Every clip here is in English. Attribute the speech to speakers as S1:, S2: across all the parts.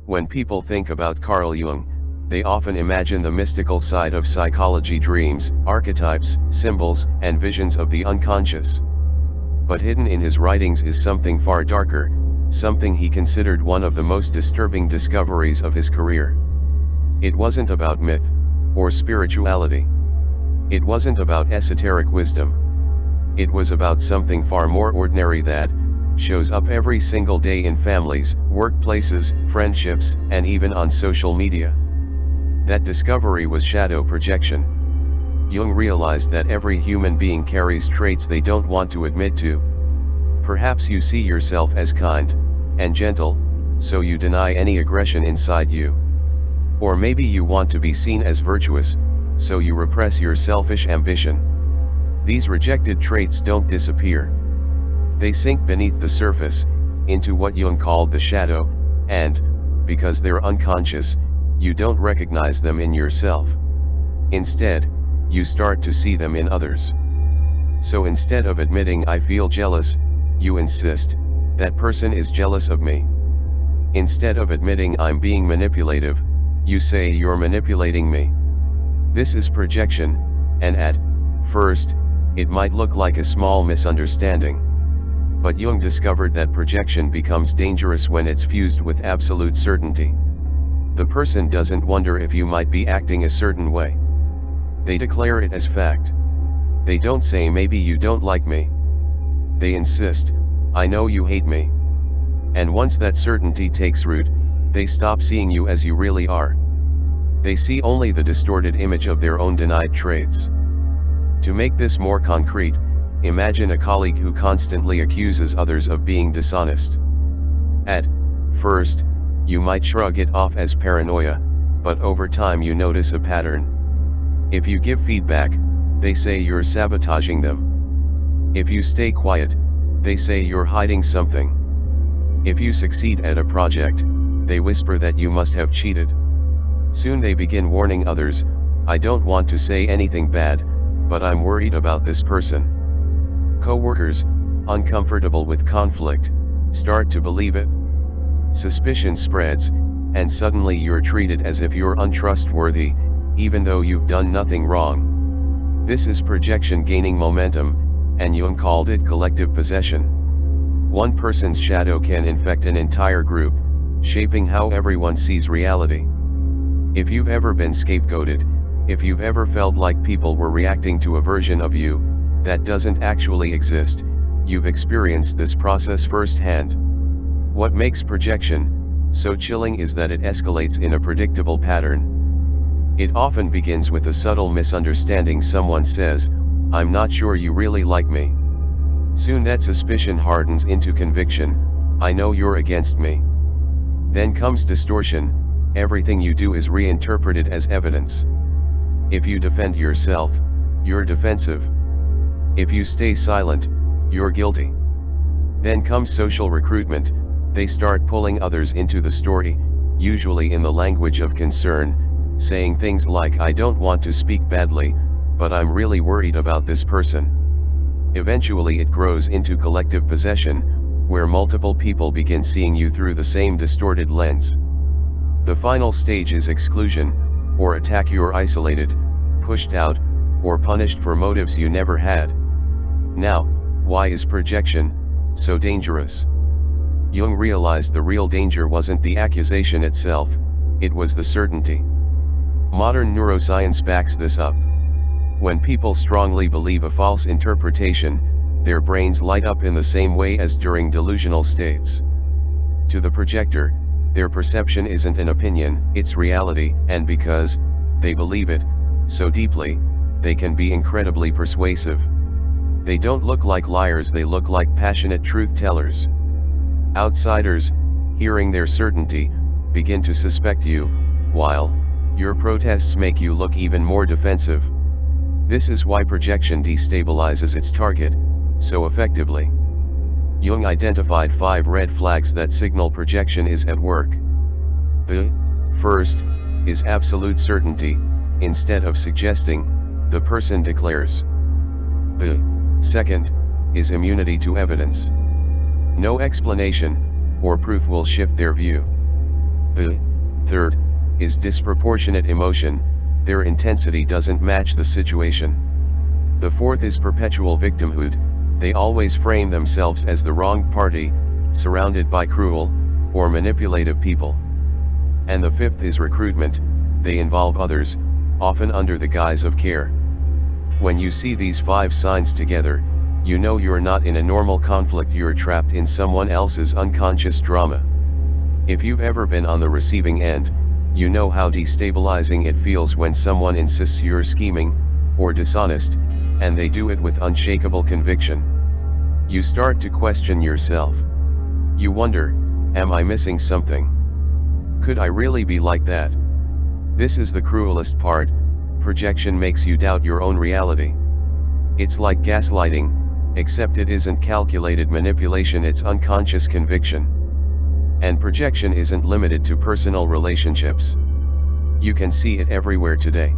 S1: When people think about Carl Jung, they often imagine the mystical side of psychology: dreams, archetypes, symbols, and visions of the unconscious. But hidden in his writings is something far darker, something he considered one of the most disturbing discoveries of his career. It wasn't about myth, or spirituality. It wasn't about esoteric wisdom. It was about something far more ordinary that shows up every single day in families, workplaces, friendships, and even on social media. That discovery was shadow projection. Jung realized that every human being carries traits they don't want to admit to. Perhaps you see yourself as kind and gentle, so you deny any aggression inside you. Or maybe you want to be seen as virtuous, so you repress your selfish ambition. These rejected traits don't disappear. They sink beneath the surface, into what Jung called the shadow, and, because they're unconscious, you don't recognize them in yourself. Instead, you start to see them in others. So instead of admitting "I feel jealous," you insist, "That person is jealous of me." Instead of admitting "I'm being manipulative," you say "You're manipulating me." This is projection, and at first, it might look like a small misunderstanding. But Jung discovered that projection becomes dangerous when it's fused with absolute certainty. The person doesn't wonder if you might be acting a certain way. They declare it as fact. They don't say "Maybe you don't like me." They insist, "I know you hate me." And once that certainty takes root, they stop seeing you as you really are. They see only the distorted image of their own denied traits. To make this more concrete, imagine a colleague who constantly accuses others of being dishonest. At first, you might shrug it off as paranoia, but over time you notice a pattern. If you give feedback, they say you're sabotaging them. If you stay quiet, they say you're hiding something. If you succeed at a project, they whisper that you must have cheated. Soon they begin warning others, "I don't want to say anything bad, but I'm worried about this person." Co-workers, uncomfortable with conflict, start to believe it. Suspicion spreads, and suddenly you're treated as if you're untrustworthy, even though you've done nothing wrong. This is projection gaining momentum, and Jung called it collective possession. One person's shadow can infect an entire group, shaping how everyone sees reality. If you've ever been scapegoated, if you've ever felt like people were reacting to a version of you that doesn't actually exist, you've experienced this process firsthand. What makes projection so chilling is that it escalates in a predictable pattern. It often begins with a subtle misunderstanding. Someone says, "I'm not sure you really like me." Soon that suspicion hardens into conviction, "I know you're against me." Then comes distortion. Everything you do is reinterpreted as evidence. If you defend yourself, you're defensive. If you stay silent, you're guilty. Then comes social recruitment. They start pulling others into the story, usually in the language of concern, saying things like, "I don't want to speak badly, but I'm really worried about this person." Eventually it grows into collective possession, where multiple people begin seeing you through the same distorted lens. The final stage is exclusion, or attack. You're isolated, pushed out, or punished for motives you never had. Now, why is projection so dangerous? Jung realized the real danger wasn't the accusation itself, it was the certainty. Modern neuroscience backs this up. When people strongly believe a false interpretation, their brains light up in the same way as during delusional states. To the projector, their perception isn't an opinion, it's reality, and because they believe it so deeply, they can be incredibly persuasive. They don't look like liars, they look like passionate truth tellers. Outsiders, hearing their certainty, begin to suspect you, while your protests make you look even more defensive. This is why projection destabilizes its target so effectively. Jung identified 5 red flags that signal projection is at work. The first is absolute certainty. Instead of suggesting, the person declares. The second is immunity to evidence. No explanation or proof will shift their view. The third is disproportionate emotion, their intensity doesn't match the situation. The fourth is perpetual victimhood, they always frame themselves as the wronged party, surrounded by cruel or manipulative people. And the fifth is recruitment, they involve others, often under the guise of care. When you see these 5 signs together, you know you're not in a normal conflict, you're trapped in someone else's unconscious drama. If you've ever been on the receiving end, you know how destabilizing it feels when someone insists you're scheming or dishonest, and they do it with unshakable conviction. You start to question yourself. You wonder, am I missing something? Could I really be like that? This is the cruelest part, projection makes you doubt your own reality. It's like gaslighting, except it isn't calculated manipulation, it's unconscious conviction. And projection isn't limited to personal relationships. You can see it everywhere today.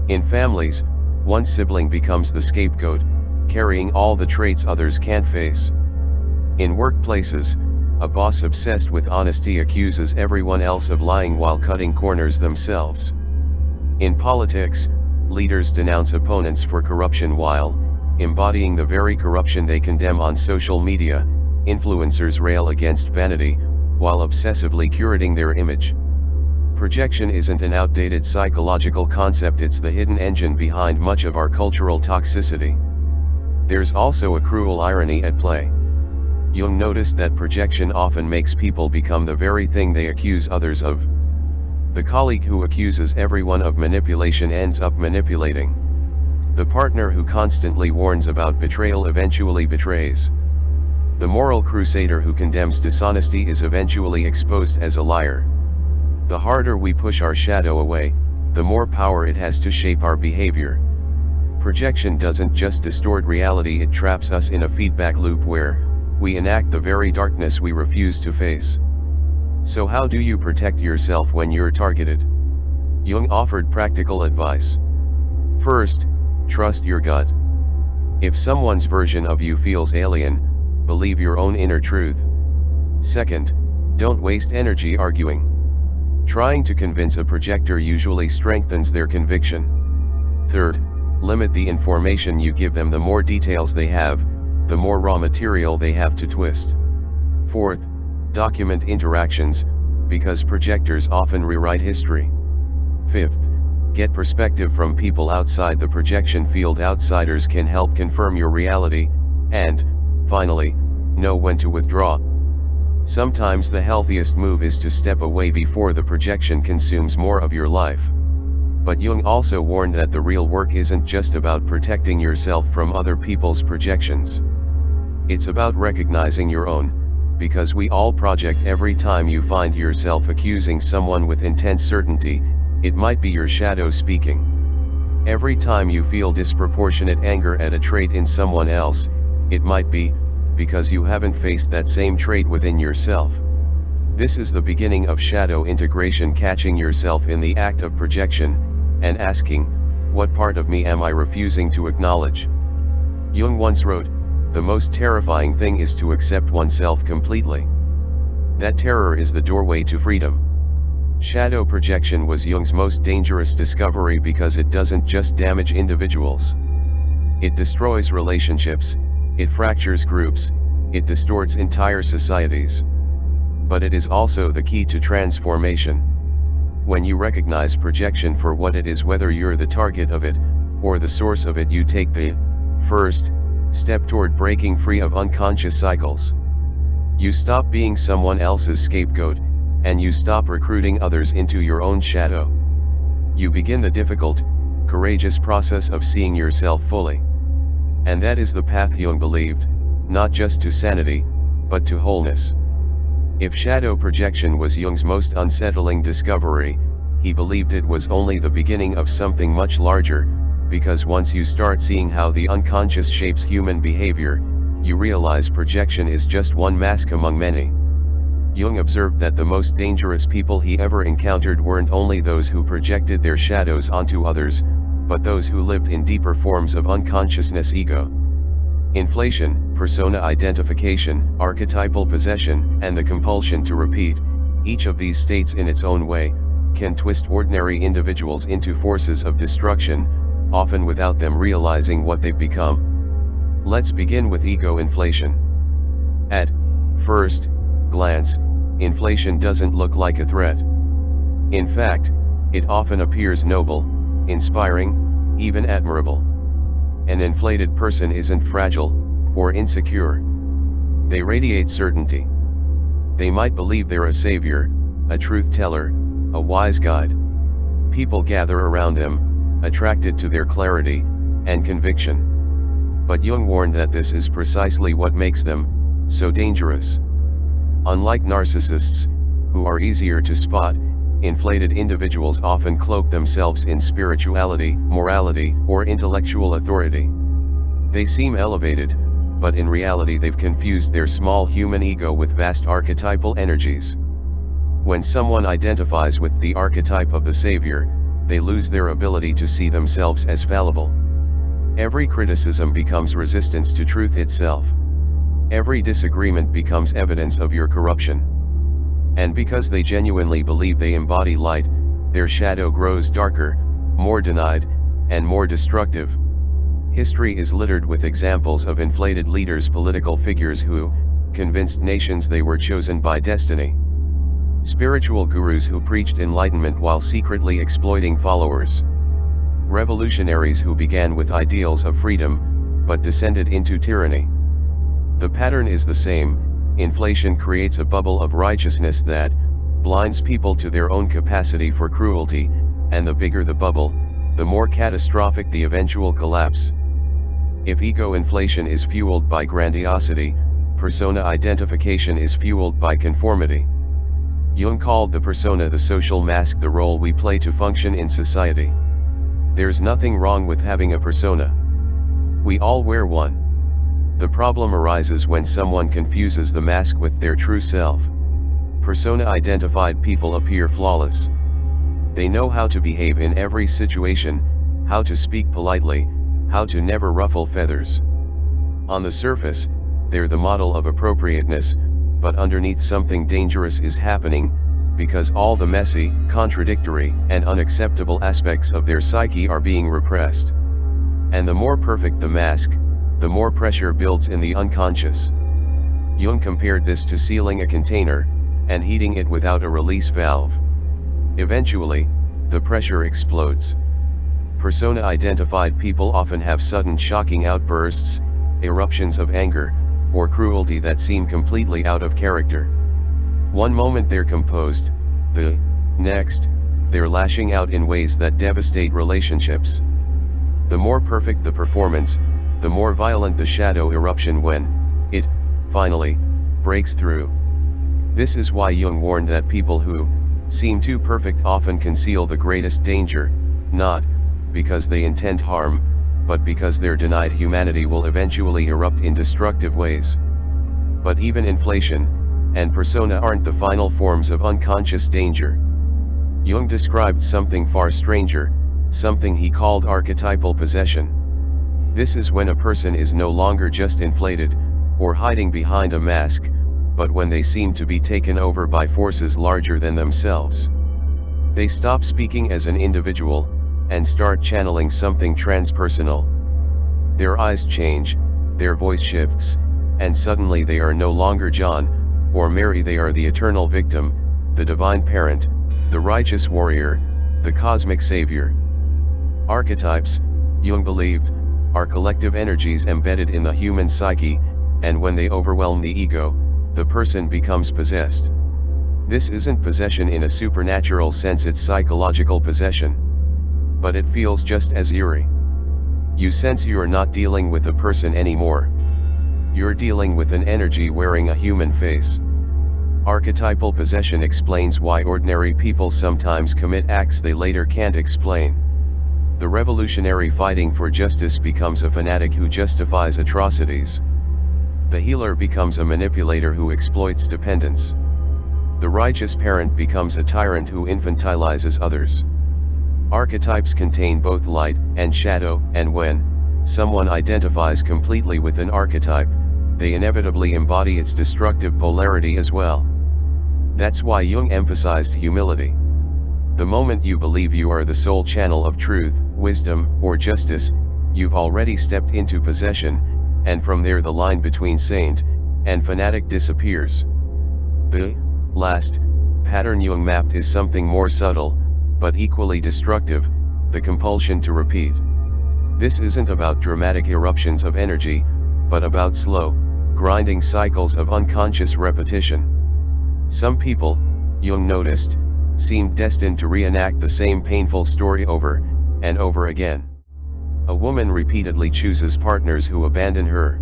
S1: In families, one sibling becomes the scapegoat, carrying all the traits others can't face. In workplaces, a boss obsessed with honesty accuses everyone else of lying while cutting corners themselves. In politics, leaders denounce opponents for corruption while embodying the very corruption they condemn. On social media, influencers rail against vanity, while obsessively curating their image. Projection isn't an outdated psychological concept, it's the hidden engine behind much of our cultural toxicity. There's also a cruel irony at play. Jung noticed that projection often makes people become the very thing they accuse others of. The colleague who accuses everyone of manipulation ends up manipulating. The partner who constantly warns about betrayal eventually betrays. The moral crusader who condemns dishonesty is eventually exposed as a liar. The harder we push our shadow away, the more power it has to shape our behavior. Projection doesn't just distort reality, it traps us in a feedback loop where we enact the very darkness we refuse to face. So how do you protect yourself when you're targeted? Jung offered practical advice. First, trust your gut. If someone's version of you feels alien, believe your own inner truth. Second, don't waste energy arguing. Trying to convince a projector usually strengthens their conviction. Third, limit the information you give them. The more details they have, the more raw material they have to twist. Fourth, document interactions, because projectors often rewrite history. Fifth, get perspective from people outside the projection field. Outsiders can help confirm your reality. And, finally, know when to withdraw. Sometimes the healthiest move is to step away before the projection consumes more of your life. But Jung also warned that the real work isn't just about protecting yourself from other people's projections. It's about recognizing your own, because we all project. Every time you find yourself accusing someone with intense certainty, it might be your shadow speaking. Every time you feel disproportionate anger at a trait in someone else, it might be because you haven't faced that same trait within yourself. This is the beginning of shadow integration, catching yourself in the act of projection, and asking, what part of me am I refusing to acknowledge? Jung once wrote, the most terrifying thing is to accept oneself completely. That terror is the doorway to freedom. Shadow projection was Jung's most dangerous discovery because it doesn't just damage individuals. It destroys relationships, it fractures groups, it distorts entire societies. But it is also the key to transformation. When you recognize projection for what it is, whether you're the target of it, or the source of it, you take the first step toward breaking free of unconscious cycles. You stop being someone else's scapegoat, and you stop recruiting others into your own shadow. You begin the difficult, courageous process of seeing yourself fully. And that is the path Jung believed, not just to sanity, but to wholeness. If shadow projection was Jung's most unsettling discovery, he believed it was only the beginning of something much larger, because once you start seeing how the unconscious shapes human behavior, you realize projection is just one mask among many. Jung observed that the most dangerous people he ever encountered weren't only those who projected their shadows onto others, but those who lived in deeper forms of unconsciousness: ego, inflation, persona identification, archetypal possession, and the compulsion to repeat, Each of these states in its own way, can twist ordinary individuals into forces of destruction, often without them realizing what they've become. Let's begin with ego inflation. At first glance, inflation doesn't look like a threat. In fact, it often appears noble, inspiring, even admirable. An inflated person isn't fragile, or insecure. They radiate certainty. They might believe they're a savior, a truth teller, a wise guide. People gather around them, attracted to their clarity and conviction. But Jung warned that this is precisely what makes them so dangerous. Unlike narcissists, who are easier to spot, inflated individuals often cloak themselves in spirituality, morality, or intellectual authority. They seem elevated, but in reality they've confused their small human ego with vast archetypal energies. When someone identifies with the archetype of the savior, they lose their ability to see themselves as fallible. Every criticism becomes resistance to truth itself. Every disagreement becomes evidence of your corruption. And because they genuinely believe they embody light, their shadow grows darker, more denied, and more destructive. History is littered with examples of inflated leaders, political figures who convinced nations they were chosen by destiny. Spiritual gurus who preached enlightenment while secretly exploiting followers. Revolutionaries who began with ideals of freedom, but descended into tyranny. The pattern is the same. Inflation creates a bubble of righteousness that blinds people to their own capacity for cruelty, and the bigger the bubble, the more catastrophic the eventual collapse. If ego inflation is fueled by grandiosity, persona identification is fueled by conformity. Jung called the persona the social mask, the role we play to function in society. There's nothing wrong with having a persona. We all wear one. The problem arises when someone confuses the mask with their true self. Persona-identified people appear flawless. They know how to behave in every situation, how to speak politely, how to never ruffle feathers. On the surface, they're the model of appropriateness, but underneath something dangerous is happening, because all the messy, contradictory, and unacceptable aspects of their psyche are being repressed. And the more perfect the mask, the more pressure builds in the unconscious. Jung compared this to sealing a container, and heating it without a release valve. Eventually, the pressure explodes. Persona-identified people often have sudden shocking outbursts, eruptions of anger, or cruelty that seem completely out of character. One moment they're composed, the next, they're lashing out in ways that devastate relationships. The more perfect the performance, the more violent the shadow eruption when it finally breaks through. This is why Jung warned that people who seem too perfect often conceal the greatest danger, not because they intend harm, but because their denied humanity will eventually erupt in destructive ways. But even inflation and persona aren't the final forms of unconscious danger. Jung described something far stranger, something he called archetypal possession. This is when a person is no longer just inflated, or hiding behind a mask, but when they seem to be taken over by forces larger than themselves. They stop speaking as an individual, and start channeling something transpersonal. Their eyes change, their voice shifts, and suddenly they are no longer John, or Mary. They are the eternal victim, the divine parent, the righteous warrior, the cosmic savior. Archetypes, Jung believed, are collective energies embedded in the human psyche, and when they overwhelm the ego, the person becomes possessed. This isn't possession in a supernatural sense, it's psychological possession. But it feels just as eerie. You sense you're not dealing with a person anymore. You're dealing with an energy wearing a human face. Archetypal possession explains why ordinary people sometimes commit acts they later can't explain. The revolutionary fighting for justice becomes a fanatic who justifies atrocities. The healer becomes a manipulator who exploits dependence. The righteous parent becomes a tyrant who infantilizes others. Archetypes contain both light and shadow, and when someone identifies completely with an archetype, they inevitably embody its destructive polarity as well. That's why Jung emphasized humility. The moment you believe you are the sole channel of truth, wisdom, or justice, you've already stepped into possession, and from there the line between saint and fanatic disappears. The last pattern Jung mapped is something more subtle, but equally destructive: the compulsion to repeat. This isn't about dramatic eruptions of energy, but about slow, grinding cycles of unconscious repetition. Some people, Jung noticed, seemed destined to reenact the same painful story over and over again. A woman repeatedly chooses partners who abandon her.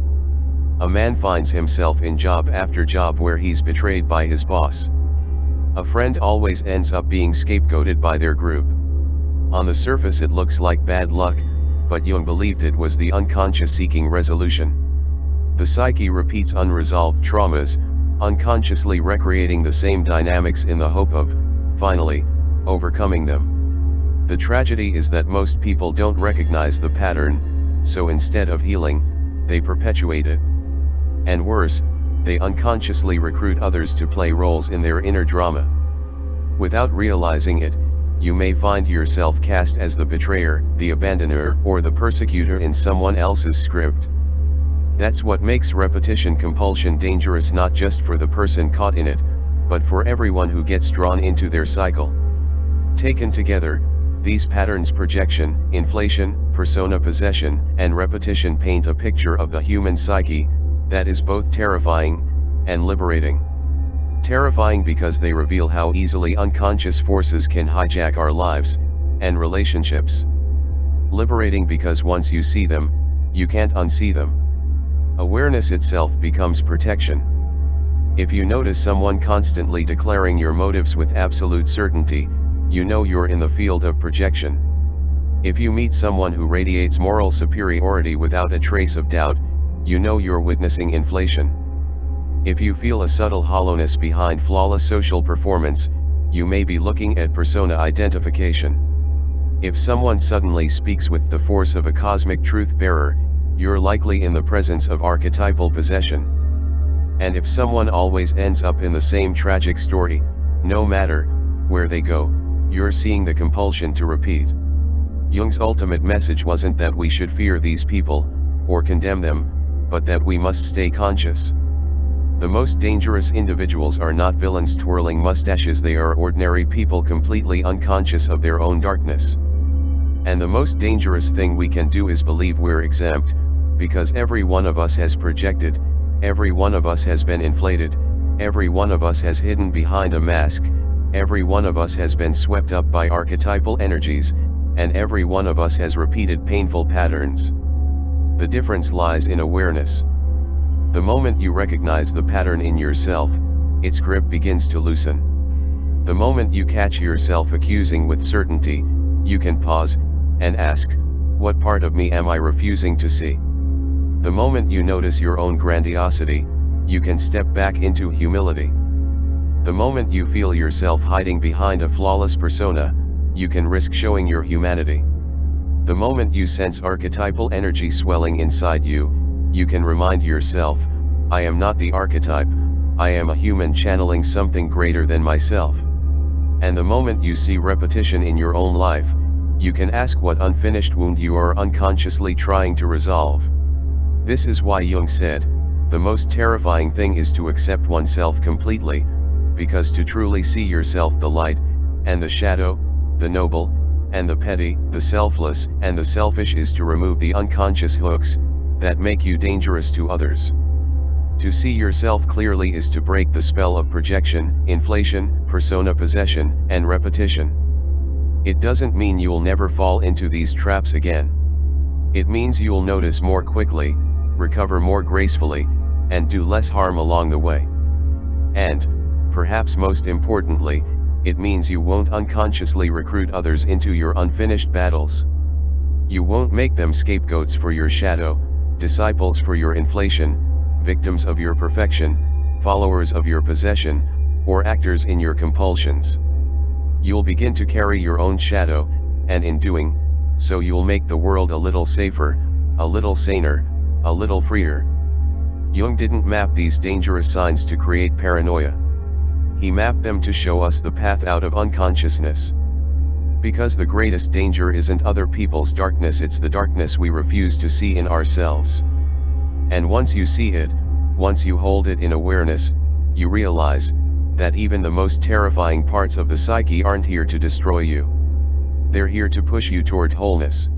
S1: A man finds himself in job after job where he's betrayed by his boss. A friend always ends up being scapegoated by their group. On the surface it looks like bad luck, but Jung believed it was the unconscious seeking resolution. The psyche repeats unresolved traumas, unconsciously recreating the same dynamics in the hope of, finally, overcoming them. The tragedy is that most people don't recognize the pattern, so instead of healing, they perpetuate it. And worse, they unconsciously recruit others to play roles in their inner drama. Without realizing it, you may find yourself cast as the betrayer, the abandoner, or the persecutor in someone else's script. That's what makes repetition compulsion dangerous, not just for the person caught in it, but for everyone who gets drawn into their cycle. Taken together, these patterns: projection, inflation, persona possession, and repetition paint a picture of the human psyche that is both terrifying and liberating. Terrifying because they reveal how easily unconscious forces can hijack our lives and relationships. Liberating because once you see them, you can't unsee them. Awareness itself becomes protection. If you notice someone constantly declaring your motives with absolute certainty, you know you're in the field of projection. If you meet someone who radiates moral superiority without a trace of doubt, you know you're witnessing inflation. If you feel a subtle hollowness behind flawless social performance, you may be looking at persona identification. If someone suddenly speaks with the force of a cosmic truth bearer, you're likely in the presence of archetypal possession. And if someone always ends up in the same tragic story, no matter where they go, you're seeing the compulsion to repeat. Jung's ultimate message wasn't that we should fear these people, or condemn them, but that we must stay conscious. The most dangerous individuals are not villains twirling mustaches, they are ordinary people completely unconscious of their own darkness. And the most dangerous thing we can do is believe we're exempt, because every one of us has projected, every one of us has been inflated, every one of us has hidden behind a mask, every one of us has been swept up by archetypal energies, and every one of us has repeated painful patterns. The difference lies in awareness. The moment you recognize the pattern in yourself, its grip begins to loosen. The moment you catch yourself accusing with certainty, you can pause and ask, what part of me am I refusing to see? The moment you notice your own grandiosity, you can step back into humility. The moment you feel yourself hiding behind a flawless persona, you can risk showing your humanity. The moment you sense archetypal energy swelling inside you, you can remind yourself, I am not the archetype, I am a human channeling something greater than myself. And the moment you see repetition in your own life, you can ask what unfinished wound you are unconsciously trying to resolve. This is why Jung said, the most terrifying thing is to accept oneself completely, because to truly see yourself, the light and the shadow, the noble and the petty, the selfless and the selfish, is to remove the unconscious hooks that make you dangerous to others. To see yourself clearly is to break the spell of projection, inflation, persona possession, and repetition. It doesn't mean you'll never fall into these traps again. It means you'll notice more quickly, recover more gracefully, and do less harm along the way. And, perhaps most importantly, it means you won't unconsciously recruit others into your unfinished battles. You won't make them scapegoats for your shadow, disciples for your inflation, victims of your perfection, followers of your possession, or actors in your compulsions. You'll begin to carry your own shadow, and in doing so you'll make the world a little safer, a little saner, a little freer. Jung didn't map these dangerous signs to create paranoia. He mapped them to show us the path out of unconsciousness. Because the greatest danger isn't other people's darkness, it's the darkness we refuse to see in ourselves. And once you see it, once you hold it in awareness, you realize that even the most terrifying parts of the psyche aren't here to destroy you. They're here to push you toward wholeness.